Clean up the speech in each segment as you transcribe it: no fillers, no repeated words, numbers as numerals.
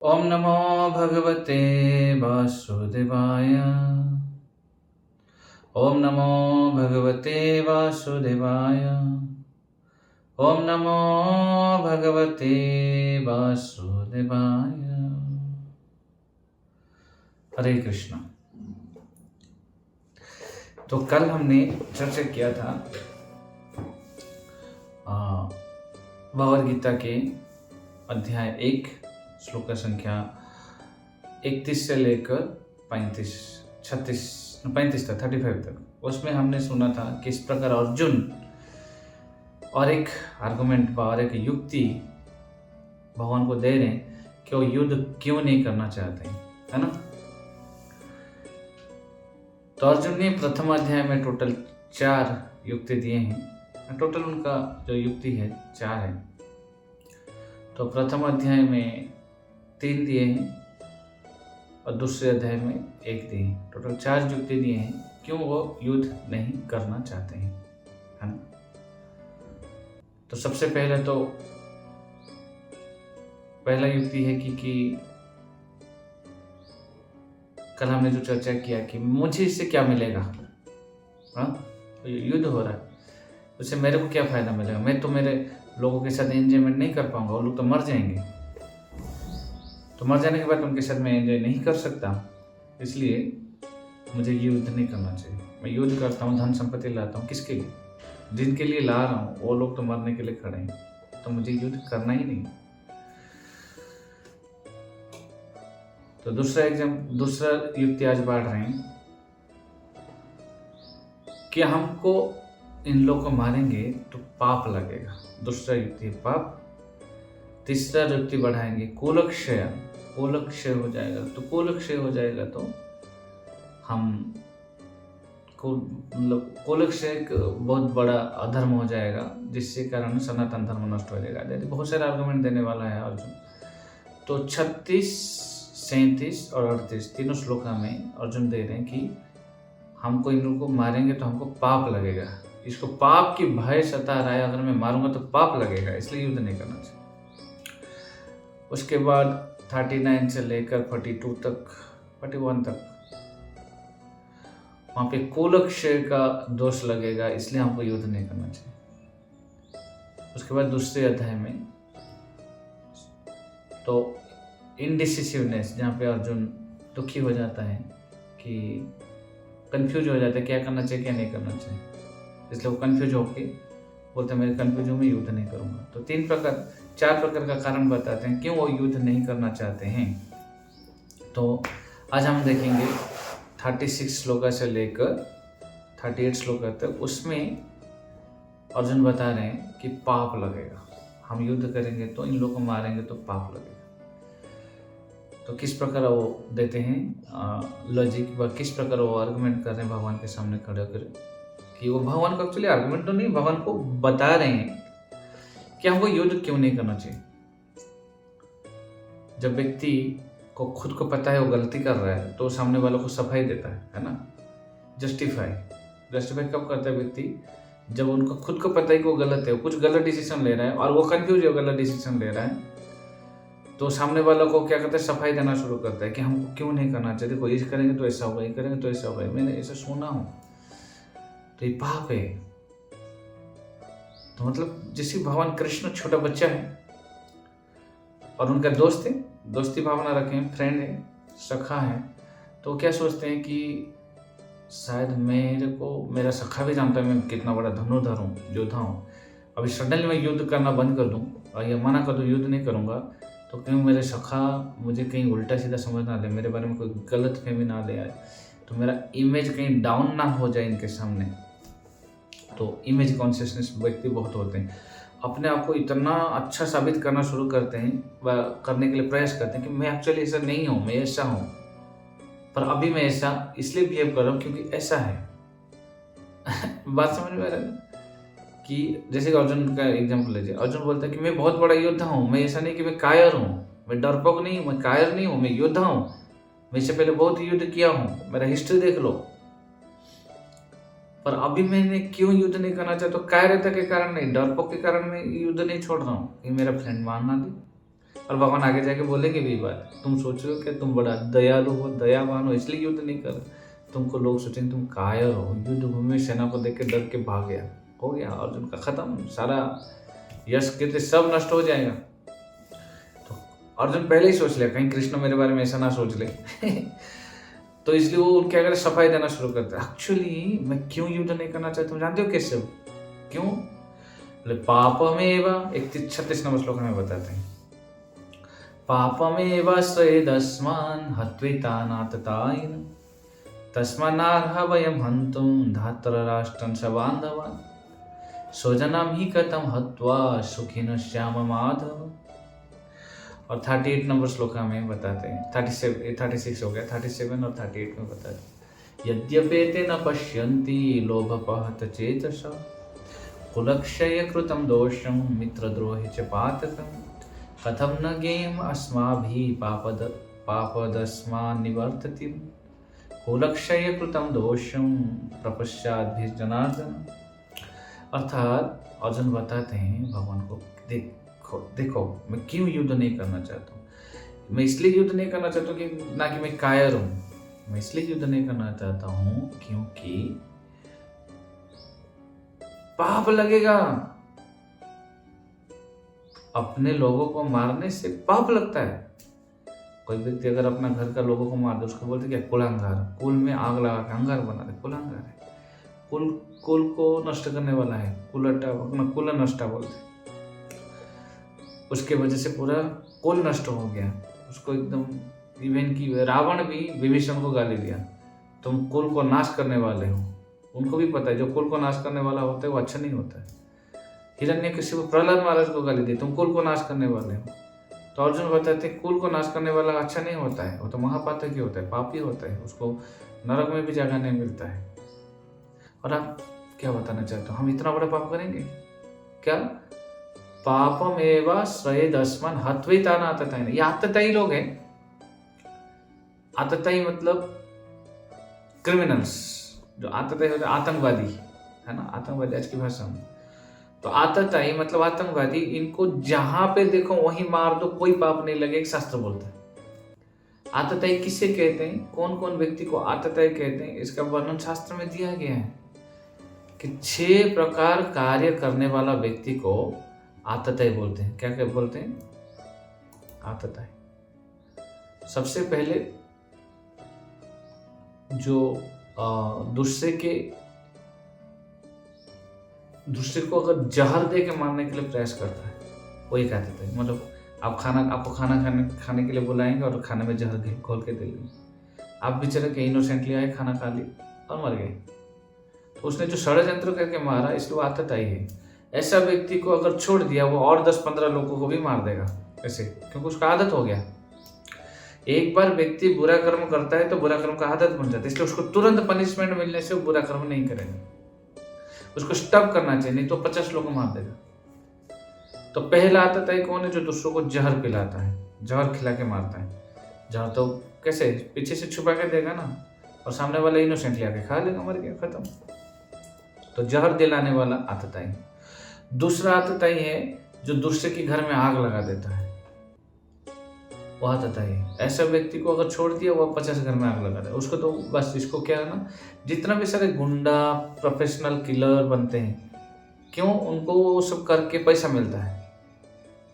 ओम नमो भगवते वासुदेवाय। ओम नमो भगवते वासुदेवाय। ओम नमो भगवते वासुदेवाय। हरे कृष्णा। तो कल हमने चर्चा किया था भगवद गीता के अध्याय 1 श्लोक संख्या 31 से लेकर 35 तक 35 तक। उसमें हमने सुना था किस प्रकार अर्जुन और एक आर्गुमेंट और एक युक्ति भगवान को दे रहे हैं कि वो युद्ध क्यों नहीं करना चाहते हैं, है ना। तो अर्जुन ने प्रथम अध्याय में टोटल 4 युक्ति दिए हैं। टोटल उनका जो युक्ति है 4 है। तो प्रथम अध्याय में 3 दिए हैं और दूसरे अध्याय में 1 दिए हैं। टोटल 4 युक्ति दिए हैं क्यों वो युद्ध नहीं करना चाहते हैं, है ना। तो सबसे पहले तो पहला युक्ति है कि कल हमने जो चर्चा किया कि मुझे इससे क्या मिलेगा। तो युद्ध हो रहा है, उससे मेरे को क्या फायदा मिलेगा। मैं तो मेरे लोगों के साथ एंजॉयमेंट नहीं कर पाऊंगा, वो लोग तो मर जाएंगे। तो मर जाने के बाद उनके साथ मैं एंजॉय नहीं कर सकता, इसलिए मुझे युद्ध नहीं करना चाहिए। मैं युद्ध करता हूँ, धन संपत्ति लाता हूँ, किसके लिए? जिनके लिए ला रहा हूँ वो लोग तो मरने के लिए खड़े हैं, तो मुझे युद्ध करना ही नहीं। तो दूसरा युक्ति आज बांट रहे हैं कि हमको इन लोगों को मारेंगे तो पाप लगेगा। दूसरा युक्ति है पाप। तीसरा युक्ति बढ़ाएंगे कुलक्षय हो जाएगा। तो कुलक्षय हो जाएगा तो हम मतलब कुलक्षय एक बहुत बड़ा अधर्म हो जाएगा, जिससे कारण सनातन धर्म नष्ट हो जाएगा। बहुत सारे आर्गुमेंट देने वाला है अर्जुन। तो 36, 37 और 38 तीनों श्लोका में अर्जुन दे रहे हैं कि हमको इन लोगों को मारेंगे तो हमको पाप लगेगा। इसको पाप की भय सता रहा है, अगर मैं मारूंगा तो पाप लगेगा, इसलिए युद्ध नहीं करना चाहिए। उसके बाद 39 से लेकर 42 तक 41 तक वहां पे कुलक्षय का दोष लगेगा, इसलिए हमको युद्ध नहीं करना चाहिए। उसके बाद दूसरे अध्याय में तो इनडिसिसिवनेस, जहाँ पे अर्जुन दुखी हो जाता है कि कंफ्यूज हो जाता है क्या करना चाहिए क्या नहीं करना चाहिए, इसलिए वो कंफ्यूज होके बोलते हैं मैं कंफ्यूज हूँ, मैं युद्ध नहीं करूँगा। तो 4 प्रकार का कारण बताते हैं क्यों वो युद्ध नहीं करना चाहते हैं। तो आज हम देखेंगे 36 श्लोका से लेकर 38 श्लोका तक। उसमें अर्जुन बता रहे हैं कि पाप लगेगा, हम युद्ध करेंगे तो इन लोगों को मारेंगे तो पाप लगेगा। तो किस प्रकार वो देते हैं लॉजिक, व किस प्रकार वो आर्गुमेंट कर रहे हैं भगवान के सामने खड़े होकर, कि वो भगवान को एक्चुअली आर्गुमेंट तो नहीं, भगवान को बता रहे हैं कि हमको युद्ध क्यों नहीं करना चाहिए। जब व्यक्ति को खुद को पता है वो गलती कर रहा है तो सामने वालों को सफाई देता है ना। जस्टिफाई कब करता है व्यक्ति? जब उनको खुद को पता है कि वो गलत है, वो कुछ गलत डिसीजन ले रहा है और वो कंफ्यूज है, गलत डिसीजन ले रहा है, तो सामने वालों को क्या करता है, सफाई देना शुरू करता है कि हमको क्यों नहीं करना चाहिए, देखो ये करेंगे तो ऐसा होगा, ये करेंगे तो ऐसा होगा, मैंने ऐसा सुना हूँ, तो ये पाप है। तो मतलब जैसे भगवान कृष्ण छोटा बच्चा है और उनका दोस्त है, दोस्ती भावना रखे हैं, फ्रेंड है, सखा है, तो क्या सोचते हैं कि शायद मेरा सखा भी जानता है मैं कितना बड़ा धनुर्धर हूँ, योद्धा हूँ। अभी सडनली मैं युद्ध करना बंद कर दूँ और ये मना कर दूँ युद्ध नहीं करूँगा, तो क्यों मेरे सखा मुझे कहीं उल्टा सीधा समझ ना ले, मेरे बारे में कोई गलत फहमी ना ले आए, तो मेरा इमेज कहीं डाउन ना हो जाए इनके सामने। तो इमेज कॉन्शियसनेस व्यक्ति बहुत होते हैं, अपने आप को इतना अच्छा साबित करना शुरू करते हैं व करने के लिए प्रयास करते हैं कि मैं एक्चुअली ऐसा नहीं हूँ, मैं ऐसा हूँ, पर अभी मैं ऐसा इसलिए बिहेव कर रहा हूँ क्योंकि ऐसा है। बात समझ में आ रहा है कि जैसे कि अर्जुन का एग्जाम्पल लीजिए। अर्जुन बोलता है कि मैं बहुत बड़ा योद्धा हूँ, मैं ऐसा नहीं कि मैं कायर हूँ, मैं डरपोक नहीं हूँ, मैं कायर नहीं हूँ, मैं योद्धा हूँ, मैं इससे पहले बहुत युद्ध किया हूँ, मेरा हिस्ट्री देख लो, पर अभी मैंने क्यों युद्ध नहीं करना चाहता? तो कायरता के कारण नहीं, डरपोक के कारण मैं युद्ध नहीं छोड़ रहा हूँ कि मेरा फ्रेंड मान ना दे। और भगवान आगे जाके बोलेंगे भी बात, तुम सोच रहे हो कि तुम बड़ा दयालु हो, दयावान हो, इसलिए युद्ध नहीं कर रहे। तुमको लोग सोचेंगे तुम कायर हो, युद्ध भूमि में सेना को देख के डर के भाग गया, हो गया अर्जुन का खत्म, सारा यश कीर्ति सब नष्ट हो जाएगा। तो अर्जुन पहले ही सोच लिया कहीं कृष्ण मेरे बारे में ऐसा ना सोच ले तो इसलिए वो उनके अगर सफाई देना शुरू करते हैं। एक्चुअली मैं क्यों युद्ध नहीं करना चाहता हूँ जानते हो कैसे? क्यों? बोले पापमेव, 36 नंबर श्लोक में बताते हैं, पापमेव स्वेदस्मान् हत्वितानाततायिनं तस्मान्नार्हा वयं हन्तुं धार्तराष्ट्रं स बान्धवान् स्वजनं हि कथं हत्वा सुखिनः स्याम माधव। और 38 नंबर श्लोक में बताते हैं, 36 हो गया, 37 और 38 में बताते हैं, यद्यपेते न पश्यन्ति लोभपहत चेतसा कुलक्षय कृतं दोषं मित्रद्रोहे च पातकं कथं न ज्ञेयम् अस्माभिः पापदस्मान् निवर्तति कुलक्षय कृतं दोषं प्रपश्चाद्भिर्जनार्दन। अर्थात अर्जुन बताते हैं भगवान को, देखो मैं क्यों युद्ध नहीं करना चाहता हूँ। मैं इसलिए युद्ध नहीं करना चाहता हूँ कि ना कि मैं कायर हूँ, मैं इसलिए युद्ध नहीं करना चाहता हूँ क्योंकि पाप लगेगा। अपने लोगों को मारने से पाप लगता है। कोई व्यक्ति अगर अपना घर का लोगों को मार दे, उसको बोलते क्या? कुलांगार। कुल में आग लगा के अंगार बना दे, कुलांगार है। कुल को नष्ट करने वाला है, कुल नष्टा बोलते। उसके वजह से पूरा कुल नष्ट हो गया। उसको एकदम, इवन की रावण भी विभीषण को गाली दिया, तुम कुल को नाश करने वाले हो। उनको भी पता है जो कुल को नाश करने वाला होता है वो अच्छा नहीं होता है। हिरण्यकशिपु प्रहलाद महाराज को गाली दी, तुम कुल को नाश करने वाले हो। तो अर्जुन बताते कुल को नाश करने वाला अच्छा नहीं होता है, वो तो महापातक ही होता है, पापी होता है, उसको नरक में भी जगह नहीं मिलता है। और आप क्या बताना चाहते हो, हम इतना बड़ा पाप करेंगे क्या? पापमेव स्वेदस्मान् हत्वितानाततायिन। ये आततायी लोग हैं। आततायी मतलब क्रिमिनल्स, जो आततायी होते आतंकवादी है ना, आतंकवादी आज की भाषा में। तो आततायी मतलब आतंकवादी, इनको जहां पे देखो वहीं मार दो, कोई पाप नहीं लगे, एक शास्त्र बोलता है। आततायी किसे कहते हैं, कौन कौन व्यक्ति को आततायी कहते हैं, इसका वर्णन शास्त्र में दिया गया है कि 6 प्रकार कार्य करने वाला व्यक्ति को आततायी बोलते हैं। क्या क्या बोलते हैं? आततायी। सबसे पहले जो दूसरे को अगर जहर दे के मारने के लिए प्रयास करता है, वो एक आततायी। मतलब आपको खाना खाने के लिए बुलाएंगे और खाने में जहर घोल के दे देंगे। आप बेचारे के इनोसेंटली आए, खाना खा ली और मर गए, तो उसने जो षड्यंत्र करके मारा, इसलिए वो आततायी है। ऐसा व्यक्ति को अगर छोड़ दिया, वो और 10-15 लोगों को भी मार देगा ऐसे, क्योंकि उसका आदत हो गया। एक बार व्यक्ति बुरा कर्म करता है तो बुरा कर्म का आदत बन जाता है, इसलिए उसको तुरंत पनिशमेंट मिलने से वो बुरा कर्म नहीं करेगा। उसको स्टॉप करना चाहिए, नहीं तो 50 लोगों को मार देगा। तो पहला आततायी कौन है? जो दूसरों को जहर पिलाता है, जहर खिला के मारता है। जहर तो कैसे? पीछे से छुपा के देगा ना, और सामने वाला इनोसेंटली आके खा लेगा, मर गया, खत्म। तो जहर दिलाने वाला आततायी। दूसरा आततायी है जो दूसरे के घर में आग लगा देता है, वो आततायी है। ऐसा व्यक्ति को अगर छोड़ दिया, वो 50 घर में आग लगा दे, उसको तो बस, इसको क्या है ना, जितना भी सारे गुंडा प्रोफेशनल किलर बनते हैं, क्यों? उनको वो सब करके पैसा मिलता है।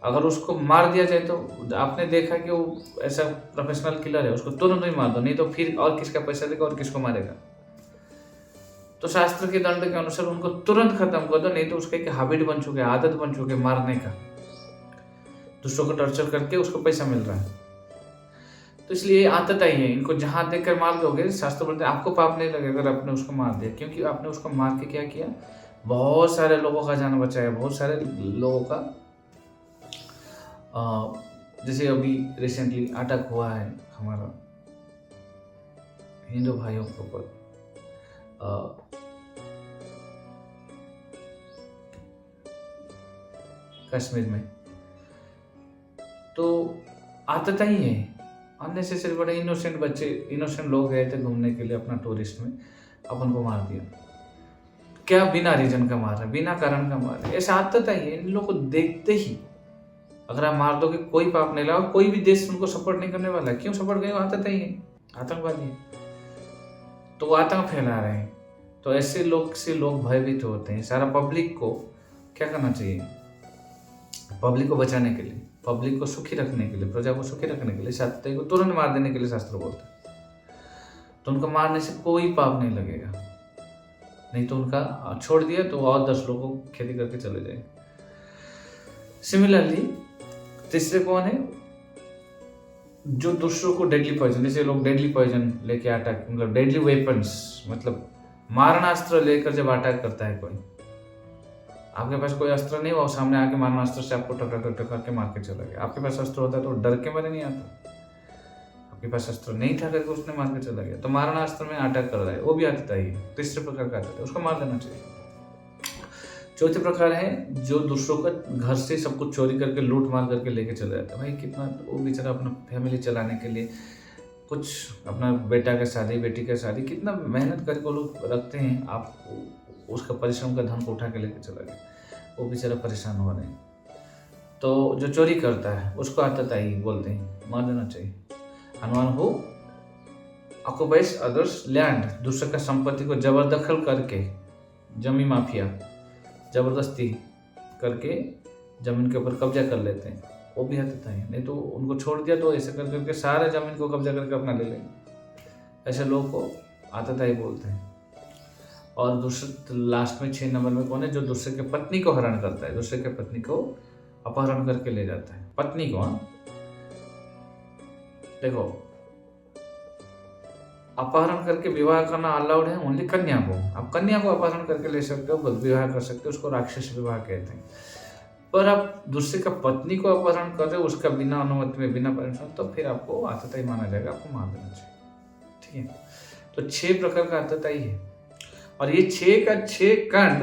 अगर उसको मार दिया जाए तो आपने देखा कि वो ऐसा प्रोफेशनल किलर है, उसको तुरंत ही मार दो, नहीं तो फिर और किसका पैसा देगा और किसको मारेगा। तो शास्त्र के दंड के अनुसार उनको तुरंत खत्म कर दो, नहीं तो उसका एक हैबिट बन चुके, आदत बन चुके मारने का, दूसरों को टॉर्चर करके उसको पैसा मिल रहा है। तो इसलिए आततायी है, इनको जहां देखकर मार दोगे, शास्त्र बोलते हैं आपको पाप नहीं लगेगा अगर आपने उसको मार दिया, क्योंकि आपने उसको मार के क्या किया? बहुत सारे लोगों का जान बचाया, बहुत सारे लोगों का। जैसे अभी रिसेंटली अटैक हुआ है हमारा हिंदू भाइयों के ऊपर, कश्मीर में, तो आततायी है, अननेसेसरी। बड़े इनोसेंट बच्चे, इनोसेंट लोग गए थे घूमने के लिए अपना टूरिस्ट में, अपन को मार दिया। क्या बिना रीजन का मार रहा है, बिना कारण का मार रहा है, ऐसा आततायी है। इन लोगों को देखते ही अगर आप मार दोगे कोई पाप नहीं लाओ, कोई भी देश उनको सपोर्ट नहीं करने वाला है। क्यों सपोर्ट करेगा? आतताई है, आतंकवादी है, तो वो आतंक फैला रहे हैं। तो ऐसे लोग से लोग भयभीत होते हैं। सारा पब्लिक को क्या करना चाहिए? पब्लिक को बचाने के लिए, पब्लिक को सुखी रखने के लिए, प्रजा को सुखी रखने के लिए आतताई को तुरंत मार देने के लिए शास्त्र बोलते हैं। तो उनको मारने से कोई पाप नहीं लगेगा, नहीं तो उनका छोड़ दिया तो और 10 लोगों को खेती करके चले जाए। सिमिलरली तीसरे कौन है? जो दूसरों को डेडली पॉइजन, जैसे लोग डेडली पॉइजन लेके अटैक, मतलब डेडली वेपन्स, मतलब मारणास्त्र लेकर जब अटैक करता है कोई, आपके पास कोई अस्त्र नहीं हुआ, सामने आके मारणास्त्र से आपको टक के मार के चला गया। आपके पास अस्त्र होता तो डर के मारे नहीं आता। आपके पास अस्त्र नहीं था करके उसने मार के चला गया, तो मारणास्त्र में अटैक कर रहा है, वो भी आतताई है। तीसरे प्रकार का आतताई, उसको मार देना चाहिए। चौथे प्रकार है जो दूसरों का घर से सब कुछ चोरी करके लूट मार करके लेके चले जाता है। भाई कितना वो बेचारा अपना फैमिली चलाने के लिए, कुछ अपना बेटा का शादी, बेटी का शादी, कितना मेहनत करके वो लोग रखते हैं, आप उसका परिश्रम का धन को उठा के लेके चला गया, वो बेचारा परेशान हो रहे हैं। तो जो चोरी करता है उसको आतताई बोलते हैं, मार देना चाहिए। हनुमान हो ऑक्युपाइज अदर्स लैंड, दूसरे का संपत्ति को जबरदखल करके, जमी माफिया, जबरदस्ती करके जमीन के ऊपर कब्जा कर लेते हैं, वो भी आतताई है। नहीं तो उनको छोड़ दिया तो ऐसे कर करके सारे जमीन को कब्जा करके अपना ले लेंगे। ऐसे लोगों को आतताई बोलते हैं। और दूसरे लास्ट में 6 नंबर में कौन है? जो दूसरे के पत्नी को हरण करता है, दूसरे के पत्नी को अपहरण करके ले जाता है, पत्नी को। देखो, अपहरण करके विवाह करना अलाउड है ओनली कन्या को। आप कन्या को अपहरण करके ले सकते हो, विवाह कर सकते हो, उसको राक्षस विवाह कहते हैं। पर आप दूसरे का पत्नी को अपहरण कर रहे हो उसका बिना अनुमति में, बिना परमिशन, तो फिर आपको आतताई माना जाएगा, आपको मार देना चाहिए। ठीक है, तो 6 प्रकार का आतताई है। और ये 6 का 6 कांड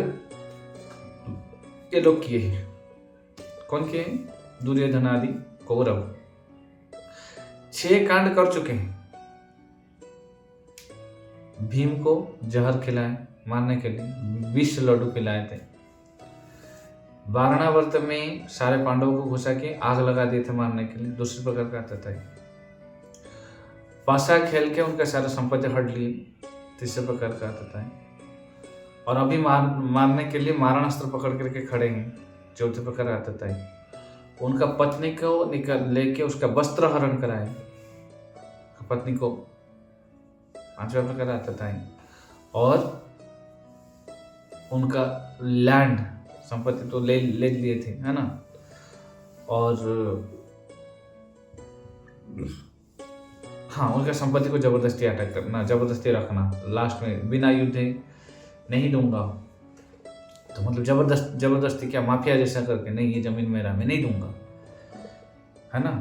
ये लोग किए हैं। कौन किए हैं? दुर्योधन आदि कौरव 6 कांड कर चुके हैं। भीम को जहर खिलाए मारने के लिए, 20 लड्डू खिलाए थे। वारणावर्त में सारे पांडवों को घुसा के आग लगा दिए थे मारने के लिए, दूसरे प्रकार का आतताई। पासा खेल के उनका सारा संपत्ति हट लिए, तीसरे प्रकार का आतताई। और अभी मारने के लिए मारणास्त्र पकड़ करके खड़े हैं, चौथे प्रकार का आतताई। उनका पत्नी को निकल लेके उसका वस्त्र हरण कराए, पत्नी को, 5वां प्रकार आतताई। और उनका लैंड, संपत्ति तो ले लिए थे, है ना। और हाँ, उनका संपत्ति को जबरदस्ती अटैक करना, जबरदस्ती रखना, लास्ट में बिना युद्ध नहीं दूंगा, तो मतलब जबरदस्ती क्या, माफिया जैसा करके, नहीं ये जमीन मेरा, मैं नहीं दूंगा, है ना,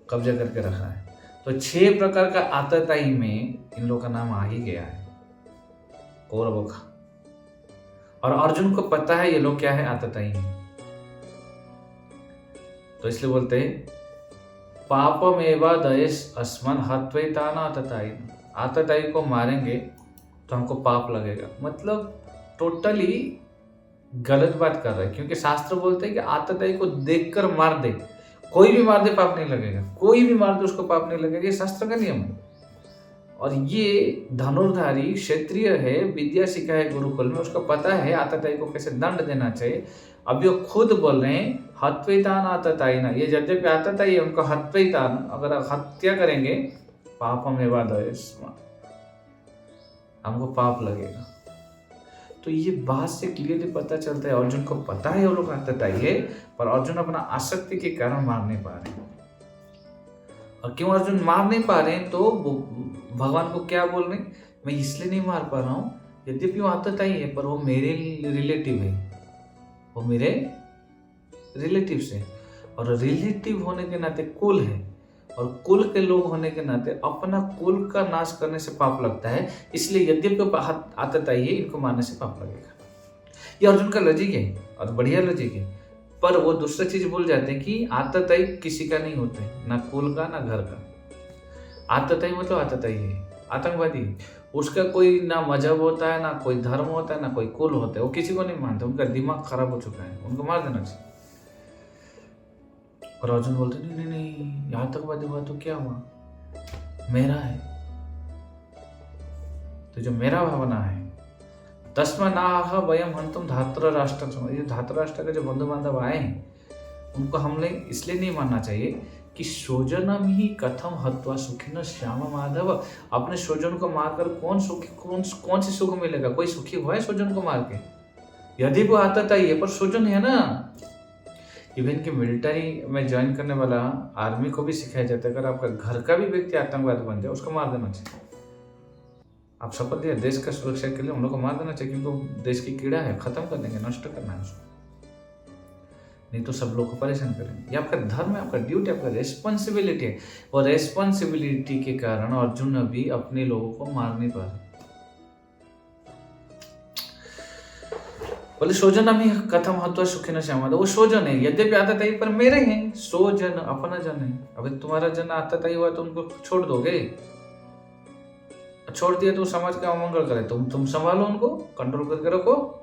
कब्जा करके रखा है। तो 6 प्रकार का आतताई में इन लोगों का नाम आ ही गया है, कौरवों का। और अर्जुन को पता है ये लोग क्या है, आतताई है, तो इसलिए बोलते हैं पापमेवा दयेस अस्मन हत्वैतान आतताई। आतताई को मारेंगे तो हमको पाप लगेगा, मतलब टोटली गलत बात कर रहे हैं। क्योंकि शास्त्र बोलते हैं कि आतताई को देखकर मार दे, कोई भी मार दे पाप नहीं लगेगा, कोई भी मार दे उसको पाप नहीं लगेगा, ये शास्त्र का नियम है। और ये धनुर्धारी क्षत्रिय है, विद्या सीखा है गुरुकुल में, उसको पता है आतताई को कैसे दंड देना चाहिए। अभी वो खुद बोल रहे हैं हत्वैतान आतताई ना, ये यद्यपि आतताई है, उनको हत्वैतान, अगर हत्या करेंगे पापमेवा दयेस, हमको पाप लगेगा। तो ये बात से क्लियरली पता चलता है अर्जुन को पता है वो लोग आतताई है, पर अर्जुन अपना आसक्ति के कारण मार नहीं पा रहे। और क्यों अर्जुन मार नहीं पा रहे हैं? तो भगवान को क्या बोल रहे हैं, मैं इसलिए नहीं मार पा रहा हूँ, यद्यपि वो आतताई है पर वो मेरे रिलेटिव है, वो मेरे रिलेटिव से, और रिलेटिव होने के नाते कुल है, और कुल के लोग होने के नाते अपना कुल का नाश करने से पाप लगता है। इसलिए यद्यपि आतताई है, इनको मारने से पाप लगेगा। ये अर्जुन का लॉजिक है और बढ़िया लॉजिक है। पर वो दूसरा चीज बोल जाते हैं कि आतताई किसी का नहीं होते, ना कुल का ना घर का। आतताई मतलब आतताई है, आतंकवादी, उसका कोई ना मजहब होता है, ना कोई धर्म होता है, ना कोई कुल होता है, वो किसी को नहीं मानते, उनका दिमाग खराब हो चुका है, उनको मार देना चाहिए। और अर्जुन बोलते नहीं नहीं नहीं, यहाँ तक बात हुआ तो क्या हुआ, मेरा है। तो जो मेरा भावना है, तस्मा नाह वयम हंतुम धात्र राष्ट्र, ये धात्र राष्ट्र के जो बंधु बांधव आए हैं उनको हमने इसलिए नहीं मानना चाहिए कि स्वजनम ही कथम हत्वा सुखिन श्याम माधव। अपने स्वजन को मारकर कौन सुखी, कौन सी सुख मिलेगा? कोई सुखी हुआ है स्वजन को मार के? यदि वो आता था ये पर स्वजन है ना। इवन कि मिलिट्री में ज्वाइन करने वाला आर्मी को भी सिखाया जाता है, अगर आपका घर का भी व्यक्ति आतंकवादी बन जाए उसको मार देना चाहिए। आप शपथ लिया देश का सुरक्षा के लिए, उन लोग को मार देना चाहिए, क्योंकि देश की कीड़ा है, खत्म कर देंगे, नष्ट करना है उसको, नहीं तो सब लोग को परेशान करेंगे। ये आपका धर्म है, आपका ड्यूटी, आपका रेस्पॉन्सिबिलिटी है। और रेस्पॉन्सिबिलिटी के कारण अर्जुन अभी अपने लोगों को मार नहीं पा रहे। बोले सोजन अमी कथम हत्वा सुखिन श्याम, वो सोजन है, यद्यपि आता था पर मेरे हैं। सोजन अपना जन है। अभी तुम्हारा जन आता था हुआ तो उनको छोड़ दोगे? छोड़ दिया तो समाज का अमंगल करे। तुम संभालो, उनको कंट्रोल करके रखो।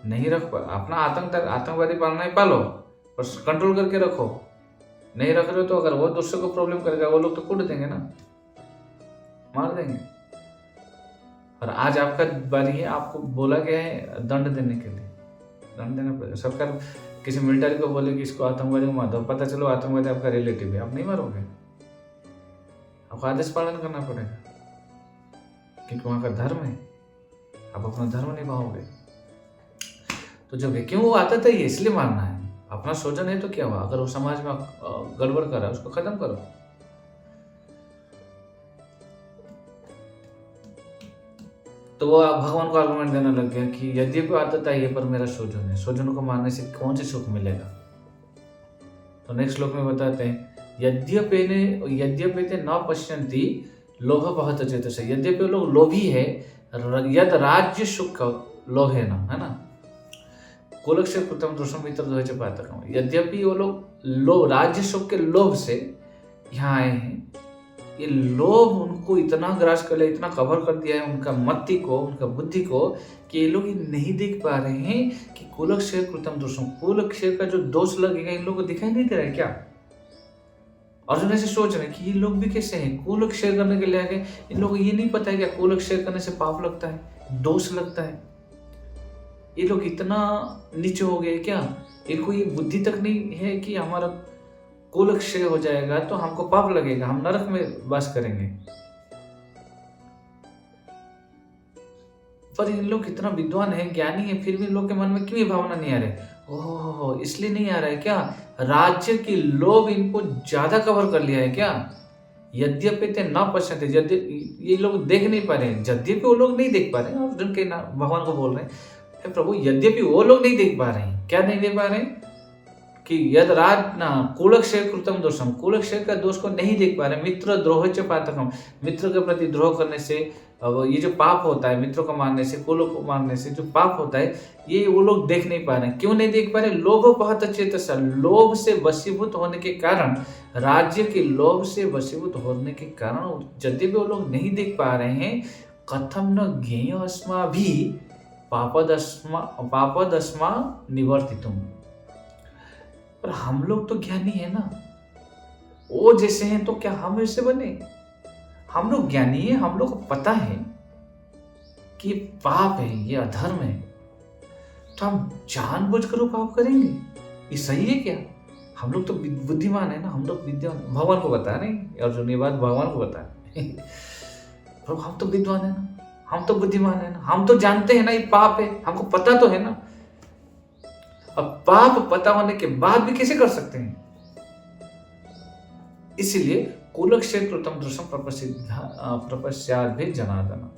नहीं रख पा, अपना आतंकवादी पालना है पालो, पर कंट्रोल करके रखो। नहीं रख रहे हो तो अगर वो दूसरे को प्रॉब्लम करेगा, वो लोग तो कूट देंगे ना, मार देंगे। और आज आपका बारी है, आपको बोला गया है दंड देने के लिए, दंड देना पड़ेगा। सरकार किसी मिलिट्री को बोले कि इसको आतंकवादी को मार दो, पता चलो आतंकवादी आपका रिलेटिव है, आप नहीं मारोगे, आपको आदेश पालन करना पड़ेगा, क्योंकि वहां का धर्म है, आप अपना धर्म निभाओगे। तो जो क्यों वो आता था ये इसलिए मारना है। अपना स्वजन है तो क्या हुआ, अगर वो समाज में गड़बड़ कर रहा है उसको खत्म करो। तो वो भगवान को आर्गुमेंट देने लग गया कि यद्यपि आता था ये पर मेरा स्वजन है, स्वजन को मारने से कौन से सुख मिलेगा। तो नेक्स्ट श्लोक में बताते हैं यद्यपि न पश्यन्ति लोभ बहुत चेतस, यद्यपि लोग लोभी है, यद राज्य सुख लोभ है ना, है ना। कुलक्षय कृतम दोषम मित्र द्वैच पातकम, यद्यपि वो लोग राज्य सुख के लोभ से यहाँ आए हैं, ये लोभ उनको इतना ग्रास कर लिया, इतना कवर कर दिया है उनका मति को, उनका बुद्धि को, कि ये लोग नहीं देख पा रहे हैं कि कुलक्षय कृतम दोषम, कुलक्षय का जो दोष लगेगा इन लोगों को दिखाई नहीं दे रहा है क्या। अर्जुन ऐसे सोच रहे हैं कि ये लोग भी कैसे हैं, कुलक्षय करने के लिए आगे, इन लोगों को ये नहीं पता है क्या कुलक्षय करने से पाप लगता है, दोष लगता है। ये लोग इतना नीचे हो गए क्या, इनको ये बुद्धि तक नहीं है कि हमारा कुलक्षय हो जाएगा तो हमको पाप लगेगा, हम नरक में वास करेंगे। पर इन लोग इतना विद्वान है, ज्ञानी है, फिर भी इन लोग के मन में क्यों ये भावना नहीं आ रही? ओह, इसलिए नहीं आ रहा है क्या, राज्य की लोभ इनको ज्यादा कवर कर लिया है क्या। यद्यपि ते न पश्यन्ते, यद्यपि ये लोग देख नहीं पा रहे हैं, यद्यपि वो लोग नहीं देख पा रहे हैं, अर्जुन के भगवान को बोल रहे हैं प्रभु, यद्यपि वो लोग नहीं देख पा रहे हैं, क्या नहीं देख पा रहे हैं कि यद राज ना कुलक्षय कृतम दोषम, कुलक्षय का दोष को नहीं देख पा रहे। मित्र द्रोह च पातकम, मित्र के प्रति द्रोह करने से ये जो पाप होता है, मित्रों को मारने से, कुलों को मारने से जो पाप होता है, ये वो लोग देख नहीं पा रहे। क्यों नहीं देख पा रहे? लोभ बहुत अच्छे तथा, लोभ से वशीभूत होने के कारण, राज्य के लोभ से वशीभूत होने के कारण यद्यपि वो लोग नहीं देख पा रहे हैं, कथम न ज्ञेय अस्मा भी पापदस्मा निवर्तितुम, पर हम लोग तो ज्ञानी है ना, वो जैसे हैं तो क्या हम ऐसे बने? हम लोग ज्ञानी है, हम लोग को पता है कि ये पाप है, ये अधर्म है, तो हम जानबूझकर वो पाप करेंगे? ये सही है क्या? हम लोग तो बुद्धिमान है ना, हम लोग विद्वान, भगवान को बता रहे हैं अर्जुन, ये बात भगवान को बता रहे हैं। हम तो विद्वान है ना, हम तो बुद्धिमान है ना, हम तो जानते हैं ना ये पाप है, हमको पता तो है ना। अब पाप पता होने के बाद भी कैसे कर सकते हैं? इसीलिए कुलक्षय कृतम दोषम प्रपश्याद भी जनार्दन,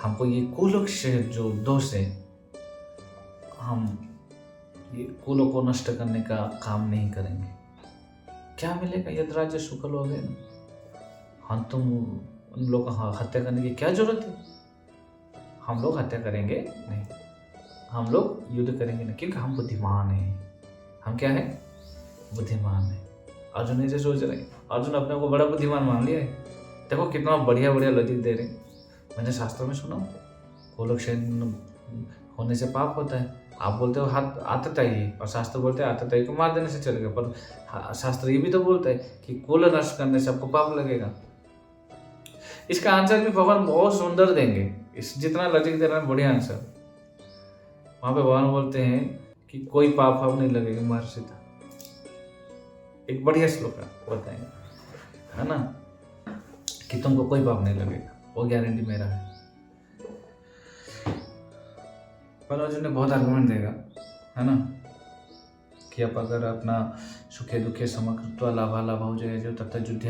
हमको ये कुलक्षय जो दोष है, हम ये कुलों को नष्ट करने का काम नहीं करेंगे। क्या मिलेगा? यद राज्य सुख लोग है ना, हम तुम उन लोग का हत्या करने की क्या जरूरत है? हम लोग हत्या करेंगे नहीं, हम लोग युद्ध करेंगे नहीं, क्योंकि हम बुद्धिमान हैं। हम क्या है? बुद्धिमान है। अर्जुन ऐसे सोच रहे, अर्जुन अपने को बड़ा बुद्धिमान मान लिया है। देखो कितना बढ़िया बढ़िया लॉजिक दे रहे। मैंने शास्त्रों में सुना कुलक्षय होने से पाप होता है, आप बोलते हो हाथ आतताई है और शास्त्र बोलते हैं आतताई को मार देने से चलेगा, पर शास्त्र ये भी तो बोलता है कि कुल नष्ट करने से आपको पाप लगेगा। इसका आंसर भी भगवान बहुत सुंदर देंगे, इस जितना लॉजिक दे रहे हैं बढ़िया आंसर। वहां पे भगवान बोलते हैं कि कोई पाप नहीं लगेगा महर्षि था। एक बढ़िया श्लोक बताएंगे, है ना, कि तुमको कोई पाप नहीं लगेगा, वो गारंटी मेरा है। पर अर्जुन ने बहुत आर्गुमेंट देगा, है ना, कि आप अगर अपना सुखे दुखे समकृत्वा लाभा हो जाए जो तथा युद्ध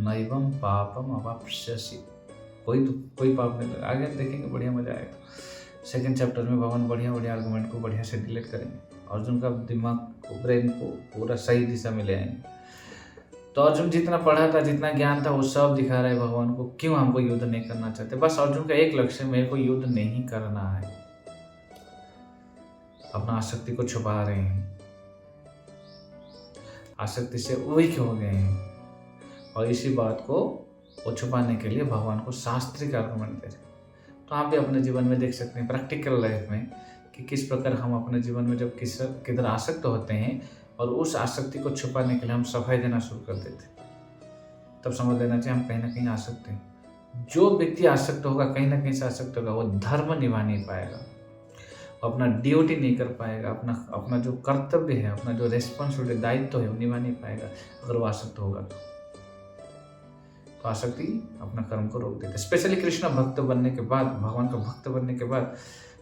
नैवम पापम अवाप्स्यसि, कोई पाप नहीं लगेगा। आगे देखेंगे, बढ़िया मजा आएगा। सेकंड चैप्टर में भगवान बढ़िया आर्गुमेंट को बढ़िया से डिलीट करेंगे, अर्जुन का दिमाग को, ब्रेन को पूरा सही दिशा में ले आएंगे। तो अर्जुन जितना पढ़ा था, जितना ज्ञान था, वो सब दिखा रहा है भगवान को क्यों हमको युद्ध नहीं करना चाहते। बस अर्जुन का एक लक्ष्य, मेरे को युद्ध नहीं करना है। अपना आसक्ति को छुपा रहे हैं, आसक्ति से वीक हो गए हैं, और इसी बात को वो छुपाने के लिए भगवान को शास्त्रिक आर्गुमेंट दे रहे हैं। तो आप भी अपने जीवन में देख सकते हैं, प्रैक्टिकल लाइफ में, कि किस प्रकार हम अपने जीवन में जब किधर आसक्त होते हैं और उस आसक्ति को छुपाने के लिए हम सफाई देना शुरू कर देते हैं, तब समझ लेना चाहिए हम कहीं ना कहीं आसक्त हैं। जो व्यक्ति आसक्त होगा, कहीं ना कहीं से आसक्त होगा, वो धर्म निभा नहीं पाएगा, अपना ड्यूटी नहीं कर पाएगा, अपना जो कर्तव्य है, अपना जो रेस्पॉन्सिबिलिटी, दायित्व है, वो निभा नहीं पाएगा अगर वो आसक्त होगा। तो आसक्ति अपना कर्म को रोक देते हैं। स्पेशली कृष्ण भक्त बनने के बाद, भगवान का भक्त बनने के बाद,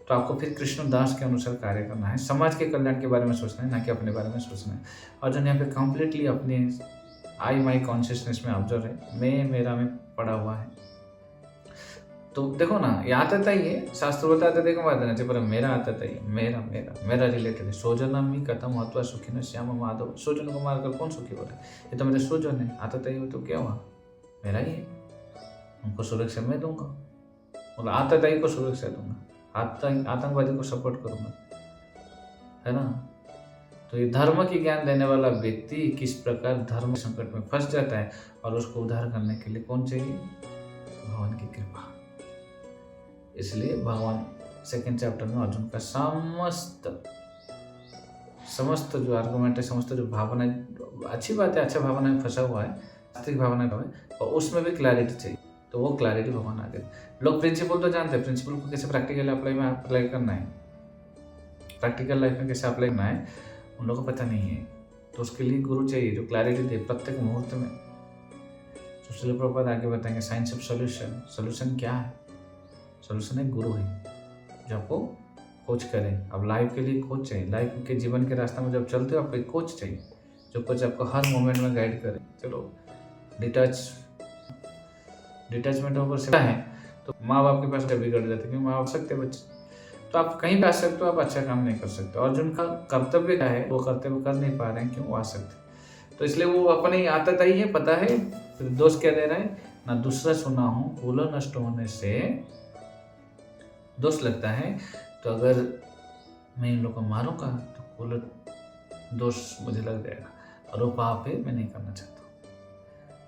तो आपको फिर कृष्ण दास के अनुसार कार्य करना है, समाज के कल्याण के बारे में सोचना है, ना कि अपने बारे में सोचना है। अर्जुन यहाँ पे कंप्लीटली अपने आई माई कॉन्शियसनेस में ऑब्जर्व है, मैं मेरा में पड़ा हुआ है। तो देखो ना, ये आता ही है, शास्त्र बताते देखो बात देना चाहिए, पर मेरा आता ही है, मेरा रिलेटेड है। सोजनम ही कथम महत्व सुखी न श्याम माधव, सोजन को मारकर कौन सुखी बोला, ये तो मेरे सोजन है, आता ही हो तो क्या हुआ, मेरा ही है, उनको सुरक्षा मैं दूंगा, मतलब आतताई को सुरक्षा दूंगा, आतंकवादी को सपोर्ट करूंगा, है ना। तो ये धर्म की ज्ञान देने वाला व्यक्ति किस प्रकार धर्म संकट में फंस जाता है, और उसको उद्धार करने के लिए कौन चाहिए, भगवान की कृपा। इसलिए भगवान सेकंड चैप्टर में अर्जुन का समस्त जो आर्गुमेंट है, समस्त जो भावना, अच्छी बात है, अच्छा भावना में फंसा हुआ है, आस्तिक भावना है, और उसमें भी क्लैरिटी चाहिए, तो वो क्लैरिटी भगवान आ गए। लोग प्रिंसिपल तो जानते हैं, प्रिंसिपल को कैसे प्रैक्टिकल अप्लाई करना है, प्रैक्टिकल लाइफ में कैसे अप्लाई करना है, उन लोगों को पता नहीं है। तो उसके लिए गुरु चाहिए जो क्लैरिटी दे प्रत्येक मुहूर्त में। तो श्रील प्रभुपाद आगे बताएंगे साइंस ऑफ सोल्यूशन क्या है। सोल्यूशन है गुरु है जो आपको कोच करे। अब लाइफ के लिए कोच चाहिए, लाइफ के जीवन के रास्ते में जब चलते हो आपको एक कोच चाहिए, जो कोच आपको हर मोमेंट में गाइड करे। चलो डिटैचमेंट होकर से है तो माँ बाप के पास कभी बिगड़ जाते, क्योंकि माँ बाप सकते बच्चे, तो आप कहीं पे आ सकते हो, आप अच्छा काम नहीं कर सकते। अर्जुन का कर्तव्य क्या है, वो कर्तव्य कर नहीं पा रहे हैं, क्यों, वो आ सकते, तो इसलिए वो अपने आता ही है, पता है। फिर दोष क्या दे रहा है, ना दूसरा सुना हूँ कुल नष्ट होने से दोष लगता है, तो अगर मैं इन लोगों को मारूंगा तो कुल दोष मुझे लग जाएगा, और वो पाप है, मैं नहीं करना चाहता।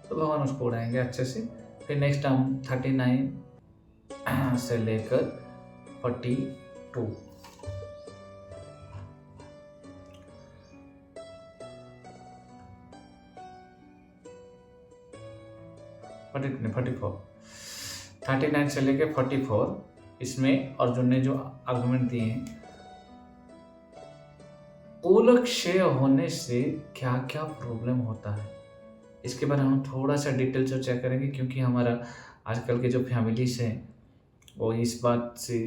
तो भगवान उसको उड़ाएंगे अच्छे से। फिर नेक्स्ट हम 39 से लेकर 42 39 से लेकर 44, इसमें अर्जुन ने जो आर्गुमेंट दिए हैं, कुल क्षय होने से क्या क्या प्रॉब्लम होता है, इसके बारे में हम थोड़ा सा डिटेल चर्चा करेंगे, क्योंकि हमारा आजकल के जो फैमिलीज हैं वो इस बात से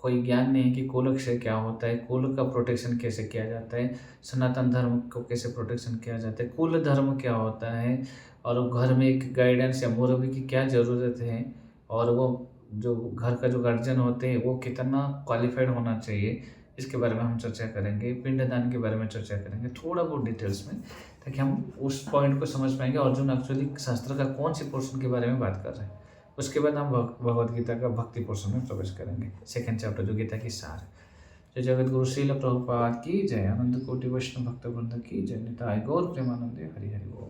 कोई ज्ञान नहीं है कि कुल क्षय क्या होता है, कुल का प्रोटेक्शन कैसे किया जाता है, सनातन धर्म को कैसे प्रोटेक्शन किया जाता है, कुल धर्म क्या होता है, और घर में एक गाइडेंस या मुरब्बी की क्या ज़रूरत है, और वो जो घर का जो गार्जियन होते हैं वो कितना क्वालिफाइड होना चाहिए, इसके बारे में हम चर्चा करेंगे। पिंडदान के बारे में चर्चा करेंगे थोड़ा बहुत डिटेल्स में, ताकि हम उस पॉइंट को समझ पाएंगे अर्जुन एक्चुअली शास्त्र का कौन सी पोर्शन के बारे में बात कर रहे हैं। उसके बाद हम भगवद गीता का भक्ति पोर्शन में प्रवेश करेंगे, सेकंड चैप्टर जो गीता की सार है। जय जगत गुरु श्रील प्रभुपाद की जय, आनंद कोटि वैष्णव भक्त वृंद की जय, निताय गौर प्रेमानंदे, हरि हरि बोल।